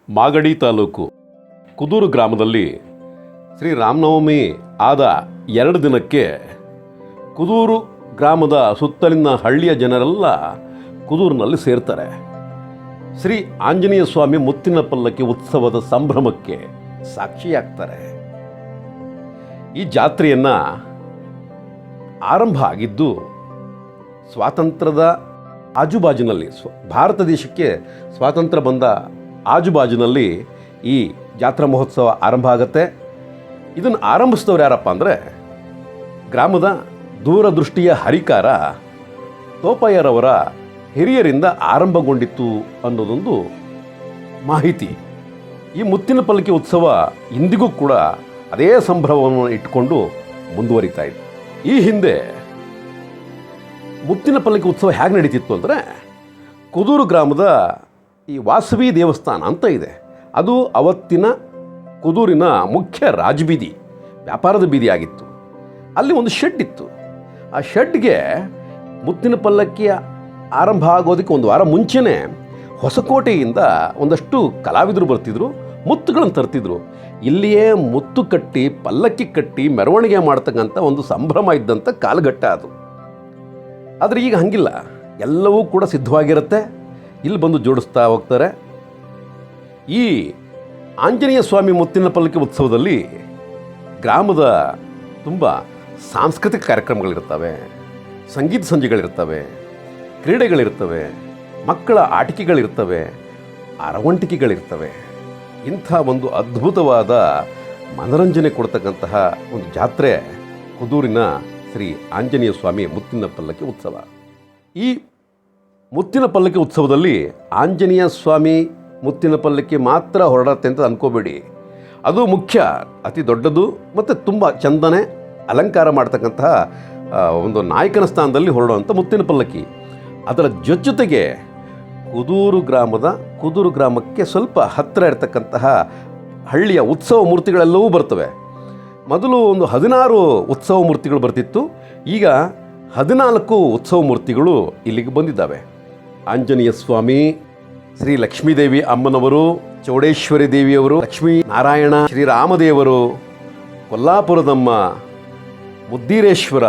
ಮಾಗಡಿ ತಾಲೂಕು ಕುದೂರು ಗ್ರಾಮದಲ್ಲಿ ಶ್ರೀ ರಾಮನವಮಿ ಆದ 2 ದಿನಕ್ಕೆ ಕುದೂರು ಗ್ರಾಮದ ಸುತ್ತಲಿನ ಹಳ್ಳಿಯ ಜನರೆಲ್ಲ ಕುದೂರಿನಲ್ಲಿ ಸೇರ್ತಾರೆ. ಶ್ರೀ ಆಂಜನೇಯ ಸ್ವಾಮಿ ಮುತ್ತಿನ ಪಲ್ಲಕ್ಕಿ ಉತ್ಸವದ ಸಂಭ್ರಮಕ್ಕೆ ಸಾಕ್ಷಿಯಾಗ್ತಾರೆ. ಈ ಜಾತ್ರೆಯನ್ನು ಆರಂಭ ಆಗಿದ್ದು ಸ್ವಾತಂತ್ರ್ಯದ ಆಜುಬಾಜಿನಲ್ಲಿ, ಭಾರತ ದೇಶಕ್ಕೆ ಸ್ವಾತಂತ್ರ್ಯ ಬಂದ ಆಜುಬಾಜಿನಲ್ಲಿ ಈ ಜಾತ್ರಾ ಮಹೋತ್ಸವ ಆರಂಭ ಆಗುತ್ತೆ. ಇದನ್ನು ಆರಂಭಿಸಿದವರು ಯಾರಪ್ಪ ಅಂದರೆ ಗ್ರಾಮದ ದೂರದೃಷ್ಟಿಯ ಹರಿಕಾರ ತೋಪಯ್ಯರವರ ಹಿರಿಯರಿಂದ ಆರಂಭಗೊಂಡಿತ್ತು ಅನ್ನೋದೊಂದು ಮಾಹಿತಿ. ಈ ಮುತ್ತಿನ ಪಲ್ಲಕ್ಕಿ ಉತ್ಸವ ಇಂದಿಗೂ ಕೂಡ ಅದೇ ಸಂಭ್ರಮವನ್ನು ಇಟ್ಟುಕೊಂಡು ಮುಂದುವರಿತಾ ಇದೆ. ಈ ಹಿಂದೆ ಮುತ್ತಿನ ಪಲ್ಲಕ್ಕಿ ಉತ್ಸವ ಹೇಗೆ ನಡೀತಿತ್ತು ಅಂದರೆ, ಕುದೂರು ಗ್ರಾಮದ ಈ ವಾಸವಿ ದೇವಸ್ಥಾನ ಅಂತ ಇದೆ, ಅದು ಅವತ್ತಿನ ಕುದೂರಿನ ಮುಖ್ಯ ರಾಜಬೀದಿ, ವ್ಯಾಪಾರದ ಬೀದಿ ಆಗಿತ್ತು. ಅಲ್ಲಿ ಒಂದು ಶೆಡ್ ಇತ್ತು. ಆ ಶೆಡ್ಗೆ ಮುತ್ತಿನ ಪಲ್ಲಕ್ಕಿಯ ಆರಂಭ ಆಗೋದಕ್ಕೆ 1 ವಾರ ಮುಂಚೆನೇ ಹೊಸಕೋಟೆಯಿಂದ ಒಂದಷ್ಟು ಕಲಾವಿದರು ಬರ್ತಿದ್ರು, ಮುತ್ತುಗಳನ್ನು ತರ್ತಿದ್ರು. ಇಲ್ಲಿಯೇ ಮುತ್ತು ಕಟ್ಟಿ ಪಲ್ಲಕ್ಕಿ ಕಟ್ಟಿ ಮೆರವಣಿಗೆ ಮಾಡ್ತಕ್ಕಂಥ ಒಂದು ಸಂಭ್ರಮ ಇದ್ದಂಥ ಕಾಲಘಟ್ಟ ಅದು. ಆದರೆ ಈಗ ಹಂಗಿಲ್ಲ, ಎಲ್ಲವೂ ಕೂಡ ಸಿದ್ಧವಾಗಿರುತ್ತೆ, ಇಲ್ಲಿ ಬಂದು ಜೋಡಿಸ್ತಾ ಹೋಗ್ತಾರೆ. ಈ ಆಂಜನೇಯ ಸ್ವಾಮಿ ಮುತ್ತಿನ ಪಲ್ಲಕ್ಕಿ ಉತ್ಸವದಲ್ಲಿ ಗ್ರಾಮದ ತುಂಬ ಸಾಂಸ್ಕೃತಿಕ ಕಾರ್ಯಕ್ರಮಗಳಿರ್ತವೆ, ಸಂಗೀತ ಸಂಜೆಗಳಿರ್ತವೆ, ಕ್ರೀಡೆಗಳಿರ್ತವೆ, ಮಕ್ಕಳ ಆಟಿಕೆಗಳಿರ್ತವೆ, ಅರವಂಟಿಕೆಗಳಿರ್ತವೆ. ಇಂಥ ಒಂದು ಅದ್ಭುತವಾದ ಮನರಂಜನೆ ಕೊಡ್ತಕ್ಕಂತಹ ಒಂದು ಜಾತ್ರೆ ಕುದೂರಿನ ಶ್ರೀ ಆಂಜನೇಯ ಸ್ವಾಮಿ ಮುತ್ತಿನ ಪಲ್ಲಕ್ಕಿ ಉತ್ಸವ. ಈ ಮುತ್ತಿನ ಪಲ್ಲಕ್ಕಿ ಉತ್ಸವದಲ್ಲಿ ಆಂಜನೇಯ ಸ್ವಾಮಿ ಮುತ್ತಿನ ಪಲ್ಲಕ್ಕಿ ಮಾತ್ರ ಹೊರಡತ್ತೆ ಅಂತ ಅಂದ್ಕೋಬೇಡಿ. ಅದು ಮುಖ್ಯ, ಅತಿ ದೊಡ್ಡದು ಮತ್ತು ತುಂಬ ಚಂದನೆ ಅಲಂಕಾರ ಮಾಡ್ತಕ್ಕಂತಹ ಒಂದು ನಾಯಕನ ಸ್ಥಾನದಲ್ಲಿ ಹೊರಡುವಂಥ ಮುತ್ತಿನ ಪಲ್ಲಕ್ಕಿ. ಅದರ ಜೊತೆಗೆ ಕುದೂರು ಗ್ರಾಮಕ್ಕೆ ಸ್ವಲ್ಪ ಹತ್ತಿರ ಇರತಕ್ಕಂತಹ ಹಳ್ಳಿಯ ಉತ್ಸವ ಮೂರ್ತಿಗಳೆಲ್ಲವೂ ಬರ್ತವೆ. ಮೊದಲು ಒಂದು 16 ಉತ್ಸವ ಮೂರ್ತಿಗಳು ಬರ್ತಿತ್ತು, ಈಗ 14 ಉತ್ಸವ ಮೂರ್ತಿಗಳು ಇಲ್ಲಿಗೆ ಬಂದಿದ್ದಾವೆ. ಆಂಜನೇಯ ಸ್ವಾಮಿ, ಶ್ರೀ ಲಕ್ಷ್ಮೀದೇವಿ ಅಮ್ಮನವರು, ಚೌಡೇಶ್ವರಿ ದೇವಿಯವರು, ಲಕ್ಷ್ಮೀ ನಾರಾಯಣ, ಶ್ರೀರಾಮದೇವರು, ಕೊಲ್ಲಾಪುರದಮ್ಮ, ಮುದ್ದೀರೇಶ್ವರ,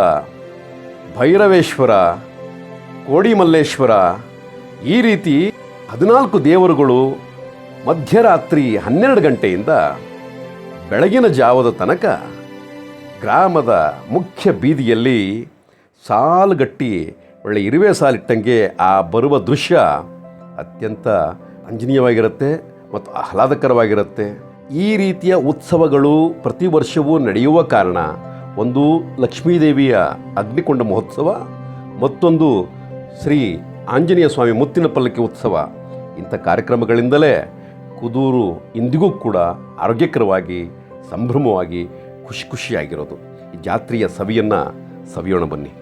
ಭೈರವೇಶ್ವರ, ಕೋಡಿಮಲ್ಲೇಶ್ವರ, ಈ ರೀತಿ 14 ದೇವರುಗಳು ಮಧ್ಯರಾತ್ರಿ 12 ಗಂಟೆಯಿಂದ ಬೆಳಗಿನ ಜಾವದ ತನಕ ಗ್ರಾಮದ ಮುಖ್ಯ ಬೀದಿಯಲ್ಲಿ ಸಾಲುಗಟ್ಟಿ ಒಳ್ಳೆ ಇರುವೆ ಸಾಲಿಟ್ಟಂಗೆ ಆ ಬರುವ ದೃಶ್ಯ ಅತ್ಯಂತ ರಂಜನೀಯವಾಗಿರುತ್ತೆ ಮತ್ತು ಆಹ್ಲಾದಕರವಾಗಿರುತ್ತೆ. ಈ ರೀತಿಯ ಉತ್ಸವಗಳು ಪ್ರತಿ ವರ್ಷವೂ ನಡೆಯುವ ಕಾರಣ, ಒಂದು ಲಕ್ಷ್ಮೀದೇವಿಯ ಅಗ್ನಿಕೊಂಡ ಮಹೋತ್ಸವ, ಮತ್ತೊಂದು ಶ್ರೀ ಆಂಜನೇಯ ಸ್ವಾಮಿ ಮುತ್ತಿನ ಪಲ್ಲಕ್ಕಿ ಉತ್ಸವ. ಇಂಥ ಕಾರ್ಯಕ್ರಮಗಳಿಂದಲೇ ಕುದೂರು ಇಂದಿಗೂ ಕೂಡ ಆರೋಗ್ಯಕರವಾಗಿ, ಸಂಭ್ರಮವಾಗಿ, ಖುಷಿಯಾಗಿರೋದು. ಈ ಜಾತ್ರೆಯ ಸವಿಯನ್ನು ಸವಿಯೋಣ ಬನ್ನಿ.